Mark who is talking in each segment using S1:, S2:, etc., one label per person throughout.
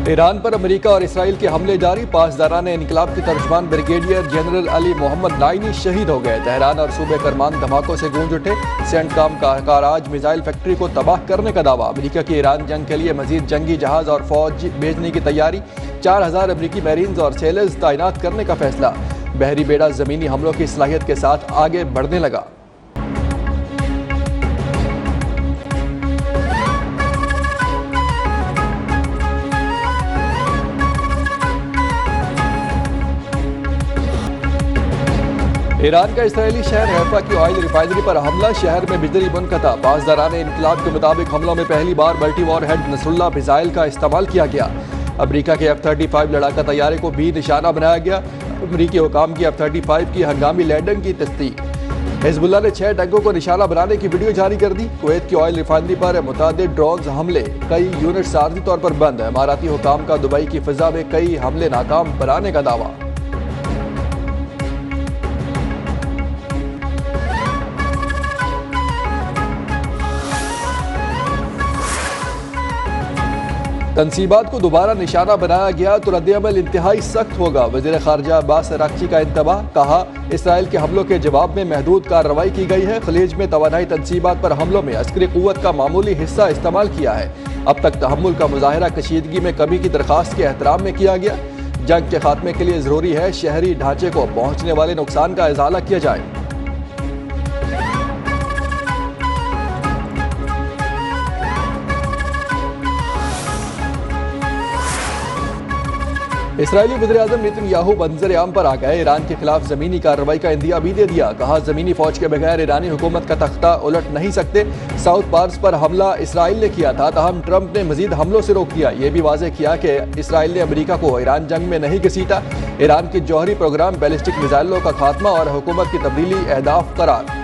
S1: Iran पर America और Israel के हमले जारी। पासदारान इनकलाब के तर्जमान brigadier general Ali Mohammad Naini शहीद हो गए। तेहरान और सूबे करमान धमाकों से गूंज उठे। सेंटकॉम का कारआज मिसाइल फैक्ट्री को तबाह करने का दावा। अमेरिका की ईरान जंग के लिए मजीद जंगी जहाज और फौज भेजने की तैयारी। 4000 अमेरिकी मैरीन्स और सेलर्स तैनात करने का फैसला। बहरी बेड़ा जमीनी हमलों की सलाहियत के साथ आगे बढ़ने लगा। ईरान का इसराइली शहर हैफा की ऑयल रिफाइनरी पर हमला। शहर में बिजली मुनक़ता। पासदारान इनकलाब के मुताबिक हमलों में पहली बार multi warhead Nasrallah missile का इस्तेमाल किया गया। अमेरिका के F-35 लड़ाका तैयारे को भी निशाना बनाया गया। अमेरिकी हुकाम की F-35 की हंगामी लैंडिंग की तस्दीक। हिजबुल्लाह ने 6 टैंकों को निशाना बनाने की वीडियो जारी कर दी। कुवैत की ऑयल रिफाइनरी पर मुतअद्दिद ड्रोन हमले। कई यूनिट्स आर्जी तौर पर बंद। इमाराती हुकाम का दुबई की फिजा में कई हमले नाकाम बनाने का दावा। तनसीबात को दोबारा निशाना बनाया गया तो रद्द-ए-अमल इंतहाई सख्त होगा। वज़ीर ख़ारजा अब्बास अराक़ची का इंतबाह। कहा, इसराइल के हमलों के जवाब में महदूद कार्रवाई की गई है। खलीज में तवानाई तनसीबात पर हमलों में अस्करी क़ुव्वत का मामूली हिस्सा इस्तेमाल किया है। अब तक तहम्मुल का मुज़ाहिरा कशीदगी में कमी की दरख्वास्त के एहतराम में किया गया। जंग के खात्मे के लिए ज़रूरी है शहरी ढांचे को पहुँचने वाले नुकसान का इज़ाला किया जाए। इसराइली वज़ीर-ए-आज़म नेतन्याहू मंज़र-ए-आम पर आ गए। ईरान के खिलाफ ज़मीनी कार्रवाई का इंदिया भी दे दिया। कहा, ज़मीनी फ़ौज के बगैर ईरानी हुकूमत का तख्ता उलट नहीं सकते। साउथ पार्स पर हमला इसराइल ने किया था, ताहम ट्रंप ने मजीद हमलों से रोक दिया। ये भी वाज़ेह किया कि इसराइल ने अमेरिका को ईरान जंग में नहीं घसीटा। ईरान के जौहरी प्रोग्राम, बैलिस्टिक मिसाइलों का खात्मा और हुकूमत की तब्दीली अहदाफ करार।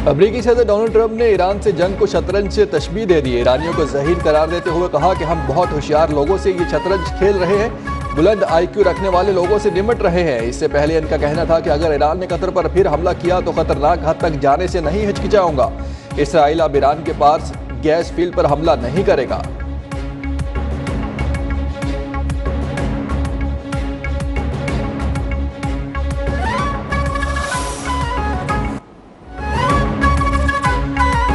S1: अमेरिकी सदर डोनाल्ड ट्रंप ने ईरान से जंग को शतरंज से तशबीह दे दी। ईरानियों को ज़हीन करार देते हुए कहा कि हम बहुत होशियार लोगों से ये शतरंज खेल रहे हैं, बुलंद IQ रखने वाले लोगों से निमट रहे हैं। इससे पहले इनका कहना था कि अगर ईरान ने कतर पर फिर हमला किया तो खतरनाक हद तक जाने से नहीं हिचकिचाऊंगा। इसराइल अब ईरान के पास गैस फील्ड पर हमला नहीं करेगा।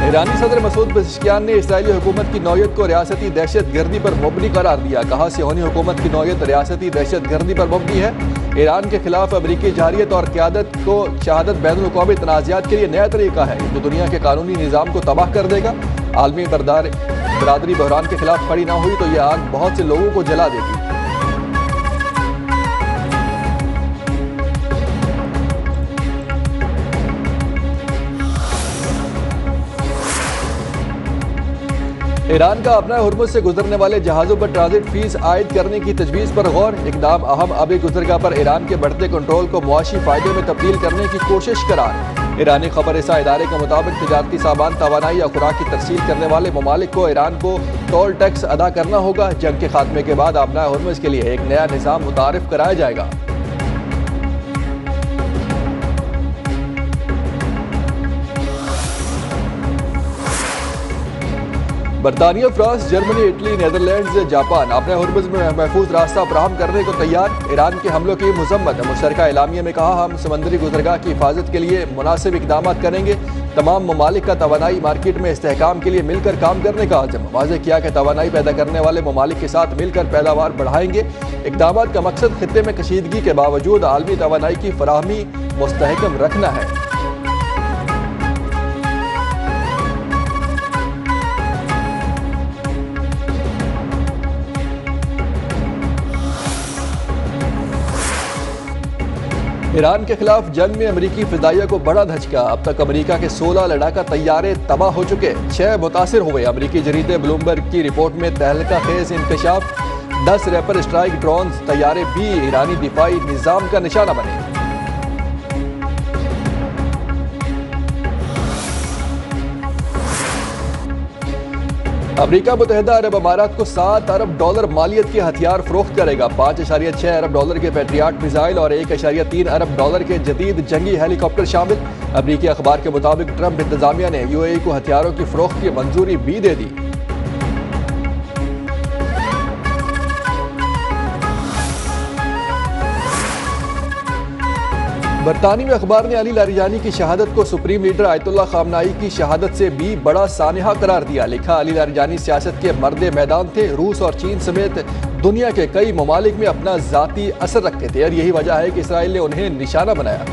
S1: ईरानी सदर मसूद पेज़ेश्कियान ने इसराइली हुकूमत की नौयत को रियासती दहशत गर्दी पर मबनी करार दिया। कहा, सियोनी हुकूमत की नौयत रियासती दहशत गर्दी पर मबनी है। ईरान के खिलाफ अमरीकी जारियत और क़यादत को शहादत बैनुल-अक़वामी तनाज़ात के लिए नया तरीका है जो दुनिया के कानूनी निज़ाम को तबाह कर देगा। आलमी बरादरी बहरान के खिलाफ खड़ी ना हुई तो यह आग बहुत से लोगों को जला देगी। ईरान का अपना हुर्मुज़ से गुजरने वाले जहाज़ों पर ट्रांजिट फीस आयद करने की तजवीज़ पर गौर। इकदाम अहम आबी गुज़रगाह पर ईरान के बढ़ते कंट्रोल को मुआशी फ़ायदे में तब्दील करने की कोशिश करार। ईरानी खबर रसा इदारे के मुताबिक तिजारती सामान, तवानाई या खुराक की तरसील करने वाले ममालिक को ईरान को टोल टैक्स अदा करना होगा। जंग के खात्मे के बाद अपना हुर्मुज़ के लिए एक नया निज़ाम मुतारिफ कराया जाएगा। बरतानिया, France, Germany, Italy, Netherlands, Japan अपने हुर्मुज़ में महफूज रास्ता फराहम करने को तैयार। ईरान के हमलों की मुज़म्मत। मुश्तरका एलामिया में कहा, हम समंदरी गुज़रगाह की हिफाजत के लिए मुनासिब इक़दाम करेंगे। तमाम ममालिक का तवानाई मार्केट में इस्तेहकाम के लिए मिलकर काम करने का आज़म। वाज़ेह किया कि तवानाई पैदा करने वाले ममालिक के साथ मिलकर पैदावार बढ़ाएंगे। इक़दाम का मकसद खित्ते में कशीदगी के बावजूद आलमी तवानाई की फराहमी मुस्तहकम रखना है। ईरान के खिलाफ जंग में अमेरिकी फिदाइया को बड़ा धचका। अब तक अमेरिका के 16 लड़ाका तैयारे तबाह हो चुके, 6 मुतासिर हुए। अमेरिकी जरीदे ब्लूमबर्ग की रिपोर्ट में तहलका खेज इंकशाफ। 10 रैपर स्ट्राइक ड्रोन तैयारे भी ईरानी दिफाई निज़ाम का निशाना बने। अमेरिका मुत्तहिदा अरब अमारात को $7 अरब मालियत के हथियार फरोख्त करेगा। $5.6 अरब के पेट्रियाट मिसाइल और $1.3 अरब के जदीद जंगी हेलीकॉप्टर शामिल। अमेरिकी अखबार के मुताबिक ट्रंप इंतजामिया ने UAE को हथियारों की फरोख्त की मंजूरी भी दे दी। बरतानवी अखबार ने अली लारिजानी की शहादत को सुप्रीम लीडर आयतुल्लाह खामनाई की शहादत से भी बड़ा सानहा करार दिया। लिखा, अली लारिजानी सियासत के मर्दे मैदान थे। रूस और चीन समेत दुनिया के कई ममालिक में अपना जाती असर रखते थे और यही वजह है कि इसराइल ने उन्हें निशाना बनाया।